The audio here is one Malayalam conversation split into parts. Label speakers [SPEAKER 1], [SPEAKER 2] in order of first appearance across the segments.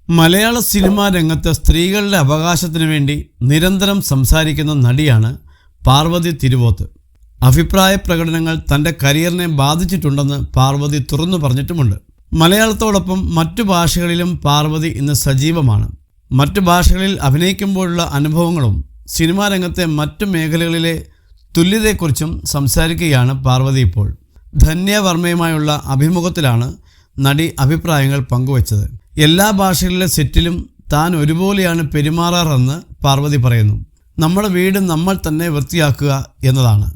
[SPEAKER 1] മലയാള സിനിമാ രംഗത്ത് സ്ത്രീകളുടെ അവകാശത്തിനു വേണ്ടി നിരന്തരം സംസാരിക്കുന്ന നടിയാണ് പാർവതി തിരുവോത്ത്. അഭിപ്രായ പ്രകടനങ്ങൾ തൻ്റെ കരിയറിനെ ബാധിച്ചിട്ടുണ്ടെന്ന് പാർവതി തുറന്നു പറഞ്ഞിട്ടുമുണ്ട്. മലയാളത്തോടൊപ്പം മറ്റു ഭാഷകളിലും പാർവതി ഇന്ന് സജീവമാണ്. മറ്റു ഭാഷകളിൽ അഭിനയിക്കുമ്പോഴുള്ള അനുഭവങ്ങളും സിനിമാ രംഗത്തെ മറ്റു മേഖലകളിലെ തുല്യതയെക്കുറിച്ചും സംസാരിക്കുകയാണ് പാർവതി ഇപ്പോൾ. ധന്യ വർമ്മയുമായുള്ള അഭിമുഖത്തിലാണ് നടി അഭിപ്രായങ്ങൾ പങ്കുവച്ചത്. എല്ലാ ഭാഷകളിലെ സെറ്റിലും താൻ ഒരുപോലെയാണ് പെരുമാറാറെന്ന് പാർവതി പറയുന്നു. നമ്മുടെ വീട് നമ്മൾ തന്നെ വൃത്തിയാക്കുക എന്നതാണ്.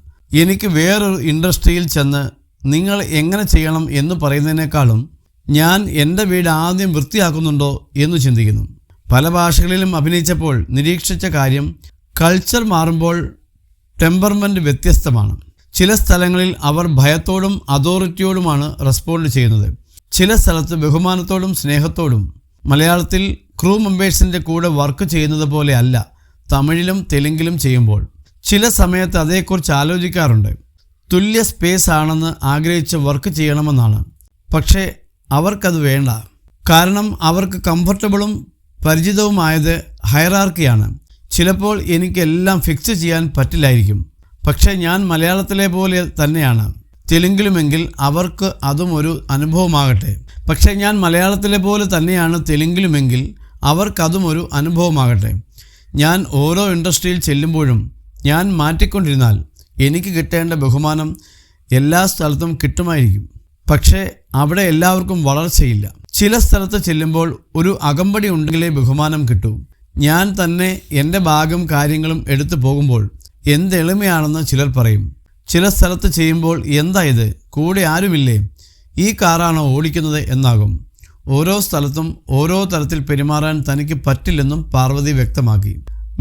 [SPEAKER 1] എനിക്ക് വേറൊരു ഇൻഡസ്ട്രിയിൽ ചെന്ന് നിങ്ങൾ എങ്ങനെ ചെയ്യണം എന്ന് പറയുന്നതിനേക്കാളും ഞാൻ എൻ്റെ വീട് ആദ്യം വൃത്തിയാക്കുന്നുണ്ടോ എന്ന് ചിന്തിക്കുന്നു. പല ഭാഷകളിലും അഭിനയിച്ചപ്പോൾ നിരീക്ഷിച്ച കാര്യം, കൾച്ചർ മാറുമ്പോൾ ടെമ്പർമെൻറ്റ് വ്യത്യസ്തമാണ്. ചില സ്ഥലങ്ങളിൽ അവർ ഭയത്തോടും അതോറിറ്റിയോടുമാണ് റെസ്പോണ്ട് ചെയ്യുന്നത്. ചില സ്ഥലത്ത് ബഹുമാനത്തോടും സ്നേഹത്തോടും. മലയാളത്തിൽ ക്രൂ മെമ്പേഴ്സിൻ്റെ കൂടെ വർക്ക് ചെയ്യുന്നത് പോലെ അല്ല തമിഴിലും തെലുങ്കിലും ചെയ്യുമ്പോൾ. ചില സമയത്ത് അതേക്കുറിച്ച് ആലോചിക്കാറുണ്ട്. തുല്യ സ്പേസ് ആണെന്ന് ആഗ്രഹിച്ച് വർക്ക് ചെയ്യണമെന്നാണ്. പക്ഷേ അവർക്കത് വേണ്ട. കാരണം അവർക്ക് കംഫർട്ടബിളും പരിചിതവുമായത് ഹൈറാർക്കിയാണ്. ചിലപ്പോൾ എനിക്കെല്ലാം ഫിക്സ് ചെയ്യാൻ പറ്റില്ലായിരിക്കും. പക്ഷേ ഞാൻ മലയാളത്തിലെ പോലെ തന്നെയാണ് തെലുങ്കിലുമെങ്കിൽ അവർക്ക് അതും ഒരു അനുഭവമാകട്ടെ. പക്ഷേ ഞാൻ മലയാളത്തിലെ പോലെ തന്നെയാണ് തെലുങ്കിലുമെങ്കിൽ അവർക്കതും ഒരു അനുഭവമാകട്ടെ. ഞാൻ ഓരോ ഇൻഡസ്ട്രിയിൽ ചെല്ലുമ്പോഴും ഞാൻ മാറ്റിക്കൊണ്ടിരുന്നാൽ എനിക്ക് കിട്ടേണ്ട ബഹുമാനം എല്ലാ സ്ഥലത്തും കിട്ടുമായിരിക്കും. പക്ഷേ അവിടെ എല്ലാവർക്കും വളർച്ചയില്ല. ചില സ്ഥലത്ത് ചെല്ലുമ്പോൾ ഒരു അകമ്പടി ഉണ്ടെങ്കിലേ ബഹുമാനം കിട്ടൂ. ഞാൻ തന്നെ എൻ്റെ ഭാഗം കാര്യങ്ങളും എടുത്തു പോകുമ്പോൾ എന്തെളിമയാണെന്ന് ചിലർ പറയും. ചില സ്ഥലത്ത് ചെയ്യുമ്പോൾ എന്താ ഇത്, കൂടെ ആരുമില്ലേ, ഈ കാറാണോ ഓടിക്കുന്നത് എന്നാകും. ഓരോ സ്ഥലത്തും ഓരോ തരത്തിൽ പെരുമാറാൻ തനിക്ക് പറ്റില്ലെന്നും പാർവതി വ്യക്തമാക്കി.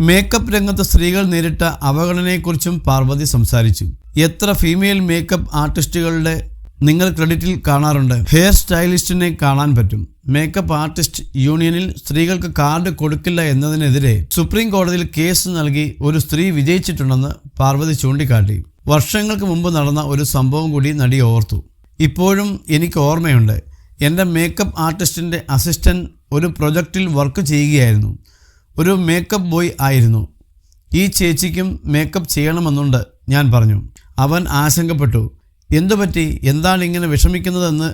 [SPEAKER 1] മേക്കപ്പ് രംഗത്ത് സ്ത്രീകൾ നേരിട്ട അവഗണനയെക്കുറിച്ചും പാർവതി സംസാരിച്ചു. എത്ര ഫീമെയിൽ മേക്കപ്പ് ആർട്ടിസ്റ്റുകളുടെ നിങ്ങൾ ക്രെഡിറ്റിൽ കാണാറുണ്ട്. ഹെയർ സ്റ്റൈലിസ്റ്റിനെ കാണാൻ പറ്റും. മേക്കപ്പ് ആർട്ടിസ്റ്റ് യൂണിയനിൽ സ്ത്രീകൾക്ക് കാർഡ് കൊടുക്കില്ല എന്നതിനെതിരെ സുപ്രീം കോടതിയിൽ കേസ് നൽകി ഒരു സ്ത്രീ വിജയിച്ചിട്ടുണ്ടെന്ന് പാർവതി ചൂണ്ടിക്കാട്ടി. വർഷങ്ങൾക്ക് മുമ്പ് നടന്ന ഒരു സംഭവം കൂടി നടി ഓർത്തു. ഇപ്പോഴും എനിക്ക് ഓർമ്മയുണ്ട്. എൻ്റെ മേക്കപ്പ് ആർട്ടിസ്റ്റിൻ്റെ അസിസ്റ്റൻറ്റ് ഒരു പ്രൊജക്റ്റിൽ വർക്ക് ചെയ്യുകയായിരുന്നു. ഒരു മേക്കപ്പ് ബോയ് ആയിരുന്നു. ഈ ചേച്ചിക്കും മേക്കപ്പ് ചെയ്യണമെന്നുണ്ട് ഞാൻ പറഞ്ഞു. അവൻ ആശങ്കപ്പെട്ടു. എന്തുപറ്റി, എന്താണ് ഇങ്ങനെ വിഷമിക്കുന്നതെന്ന്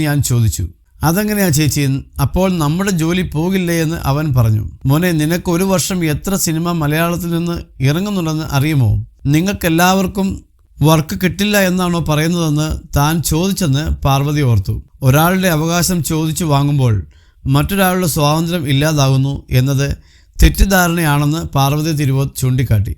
[SPEAKER 1] ഞാൻ ചോദിച്ചു. അതെങ്ങനെയാ ചേച്ചി, അപ്പോൾ നമ്മുടെ ജോലി പോകില്ലേ എന്ന് അവൻ പറഞ്ഞു. മോനെ, നിനക്ക് ഒരു വർഷം എത്ര സിനിമ മലയാളത്തിൽ നിന്ന് ഇറങ്ങുന്നുണ്ടെന്ന് അറിയുമോ? നിങ്ങൾക്കെല്ലാവർക്കും വർക്ക് കിട്ടില്ല എന്നാണോ പറയുന്നതെന്ന് താൻ ചോദിച്ചെന്ന് പാർവതി ഓർത്തു. ഒരാളുടെ അവകാശം ചോദിച്ചു വാങ്ങുമ്പോൾ മറ്റൊരാളുടെ സ്വാതന്ത്ര്യം ഇല്ലാതാകുന്നു എന്നത് തെറ്റിദ്ധാരണയാണെന്ന് പാർവതി തിരുവോത്ത് ചൂണ്ടിക്കാട്ടി.